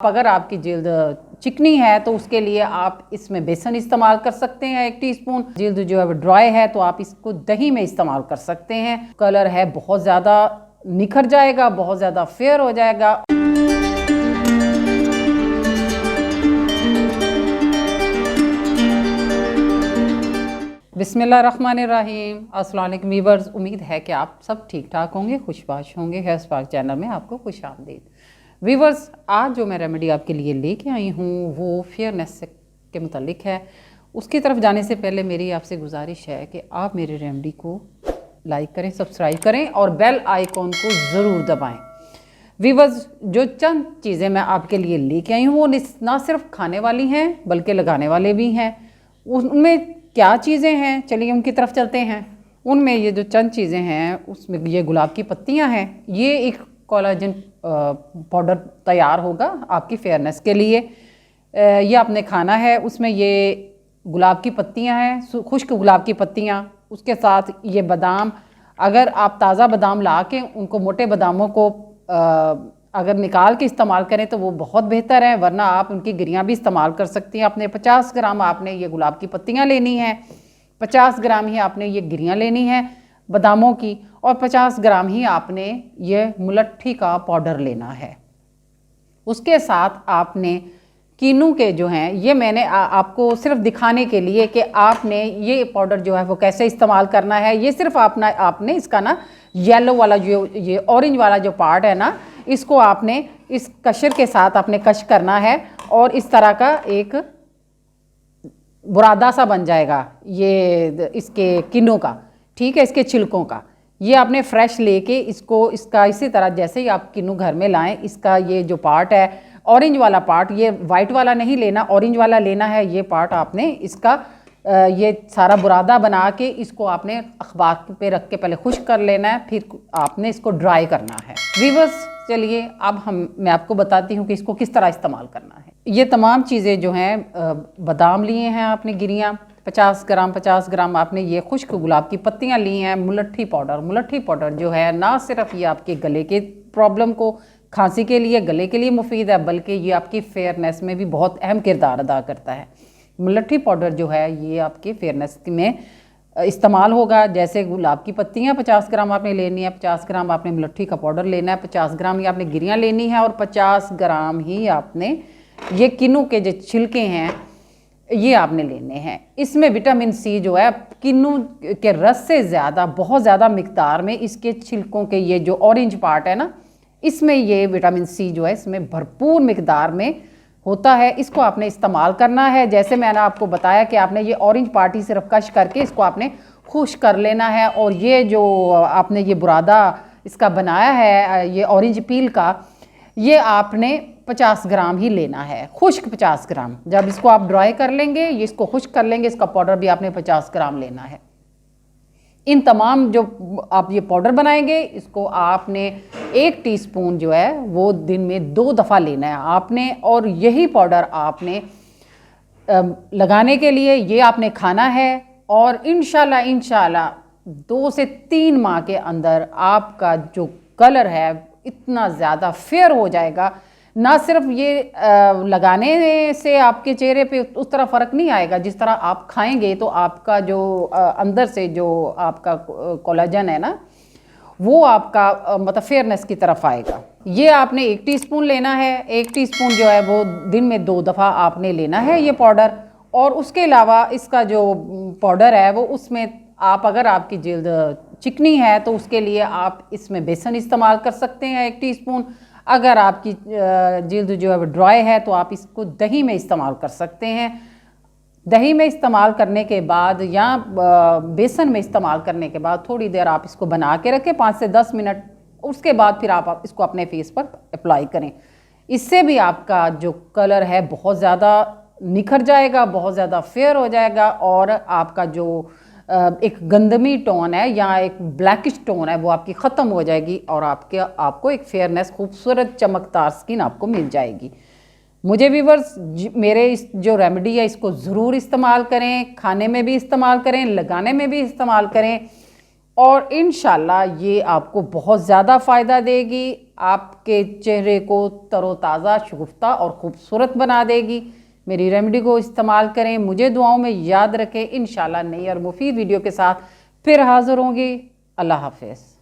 अगर आपकी जिल्द चिकनी है तो उसके लिए आप इसमें बेसन इस्तेमाल कर सकते हैं 1 टीस्पून। जिल्द जो है वो ड्राई है तो आप इसको दही में इस्तेमाल कर सकते हैं। कलर है बहुत ज़्यादा निखर जाएगा, बहुत ज़्यादा फेयर हो जाएगा। बिस्मिल्लाहिर्रहमानिर्रहीम। अस्सलाम वालेकुम वीवर्स, उम्मीद है कि आप सब ठीक ठाक होंगे, खुशबाश होंगे। हेयर स्पार्क चैनल में आपको खुश आमदीद। वीवर्स, आज जो मैं रेमेडी आपके लिए लेके आई हूँ वो फेयरनेस के मुतालिक है। उसकी तरफ जाने से पहले मेरी आपसे गुजारिश है कि आप मेरी रेमेडी को लाइक करें, सब्सक्राइब करें और बेल आइकॉन को ज़रूर दबाएं। वीवर्स, जो चंद चीज़ें मैं आपके लिए लेके आई हूँ वो ना सिर्फ खाने वाली हैं बल्कि लगाने वाले भी हैं। उनमें क्या चीज़ें हैं, चलिए उनकी तरफ चलते हैं। उनमें ये जो चंद चीज़ें हैं उसमें ये गुलाब की पत्तियां हैं। ये एक कोलाजन पाउडर तैयार होगा आपकी फेयरनेस के लिए। ये आपने खाना है। उसमें ये गुलाब की पत्तियां हैं, खुश्क गुलाब की पत्तियां, उसके साथ ये बादाम। अगर आप ताज़ा बादाम ला के उनको, मोटे बादामों को अगर निकाल के इस्तेमाल करें तो वो बहुत बेहतर है, वरना आप उनकी गिरियाँ भी इस्तेमाल कर सकती हैं। आपने 50 ग्राम आपने ये गुलाब की पत्तियां लेनी है, 50 ग्राम ही आपने ये गिरियाँ लेनी है बादामों की, और 50 ग्राम ही आपने ये मुलट्ठी का पाउडर लेना है। उसके साथ आपने कीनू के जो हैं, ये मैंने आपको सिर्फ दिखाने के लिए कि आपने ये पाउडर जो है वो कैसे इस्तेमाल करना है। ये सिर्फ आपने इसका ना येलो वाला जो ये ऑरेंज वाला जो पार्ट है ना, इसको आपने इस कशर के साथ आपने कश करना है और इस तरह का एक बुरादा सा बन जाएगा ये इसके किन्नों का, ठीक है, इसके छिलकों का। ये आपने फ्रेश लेके इसका इसी तरह जैसे ही आप किन्नू घर में लाएं, इसका ये जो पार्ट है ऑरेंज वाला पार्ट, ये वाइट वाला नहीं लेना, ऑरेंज वाला लेना है। ये पार्ट आपने इसका ये सारा बुरादा बना के इसको आपने अखबार पे रख के पहले खुश्क कर लेना है, फिर आपने इसको ड्राई करना है। वीवर्स, चलिए अब मैं आपको बताती हूँ कि इसको किस तरह इस्तेमाल करना है। ये तमाम चीज़ें जो हैं, बादाम लिए हैं आपने गिरियाँ 50 ग्राम आपने ये खुश्क गुलाब की पत्तियाँ ली हैं। मुलट्ठी पाउडर जो है ना सिर्फ ये आपके गले के प्रॉब्लम को, खांसी के लिए, गले के लिए मुफीद है, बल्कि ये आपकी फेयरनेस में भी बहुत अहम किरदार अदा करता है। मुलट्ठी पाउडर जो है ये आपके फेयरनेस में इस्तेमाल होगा। जैसे गुलाब की पत्तियाँ 50 ग्राम आपने लेनी है, 50 ग्राम आपने मुलट्ठी का पाउडर लेना है, 50 ग्राम ही आपने गिरियाँ लेनी है और 50 ग्राम ही आपने ये किन्नू के जो छिलके हैं ये आपने लेने हैं। इसमें विटामिन सी जो है किन्नू के रस से ज़्यादा, बहुत ज़्यादा मिकदार में इसके छिलकों के ये जो ऑरेंज पार्ट है ना, इसमें ये विटामिन सी जो है इसमें भरपूर मिकदार में होता है। इसको आपने इस्तेमाल करना है। जैसे मैंने आपको बताया कि आपने ये ऑरेंज पार्ट ही सिर्फ कश करके इसको आपने खुश्क कर लेना है, और ये जो आपने ये बुरादा इसका बनाया है ये ऑरेंज पील का, ये आपने 50 ग्राम ही लेना है, खुश्क 50 ग्राम। जब इसको आप ड्राई कर लेंगे, ये इसको खुश्क कर लेंगे, इसका पाउडर भी आपने 50 ग्राम लेना है। इन तमाम जो आप ये पाउडर बनाएंगे, इसको आपने 1 टीस्पून जो है वो दिन में 2 दफ़ा लेना है आपने, और यही पाउडर आपने लगाने के लिए ये आपने खाना है। और इंशाल्लाह 2 से 3 माह के अंदर आपका जो कलर है इतना ज़्यादा फेयर हो जाएगा। ना सिर्फ ये लगाने से आपके चेहरे पे उस तरह फ़र्क नहीं आएगा, जिस तरह आप खाएंगे तो आपका जो अंदर से जो आपका कोलाजन है ना, वो आपका मतलब फेयरनेस की तरफ आएगा। ये आपने 1 टीस्पून लेना है। 1 टीस्पून जो है वो दिन में 2 दफ़ा आपने लेना है ये पाउडर। और उसके अलावा इसका जो पाउडर है वो, उसमें आप, अगर आपकी जिल्द चिकनी है तो उसके लिए आप इसमें बेसन इस्तेमाल कर सकते हैं 1 टीस्पून। अगर आपकी जिल्द जो है वो ड्राई है तो आप इसको दही में इस्तेमाल कर सकते हैं। दही में इस्तेमाल करने के बाद या बेसन में इस्तेमाल करने के बाद थोड़ी देर आप इसको बना के रखें, 5 से 10 मिनट। उसके बाद फिर आप इसको अपने फेस पर अप्लाई करें। इससे भी आपका जो कलर है बहुत ज़्यादा निखर जाएगा, बहुत ज़्यादा फेयर हो जाएगा, और आपका जो एक गंदमी टोन है या एक ब्लैकिश टोन है वो आपकी ख़त्म हो जाएगी, और आपको एक फेयरनेस, खूबसूरत चमकदार स्किन आपको मिल जाएगी। मुझे व्यूअर्स, मेरे इस जो रेमेडी है इसको ज़रूर इस्तेमाल करें, खाने में भी इस्तेमाल करें, लगाने में भी इस्तेमाल करें, और इंशाल्लाह ये आपको बहुत ज़्यादा फ़ायदा देगी। आपके चेहरे को तरोताज़ा, शगुफ्ता और ख़ूबसूरत बना देगी। मेरी रेमेडी को इस्तेमाल करें, मुझे दुआओं में याद रखें। इंशाल्लाह नई और मुफीद वीडियो के साथ फिर हाज़िर होंगी। अल्लाह हाफ़िज़।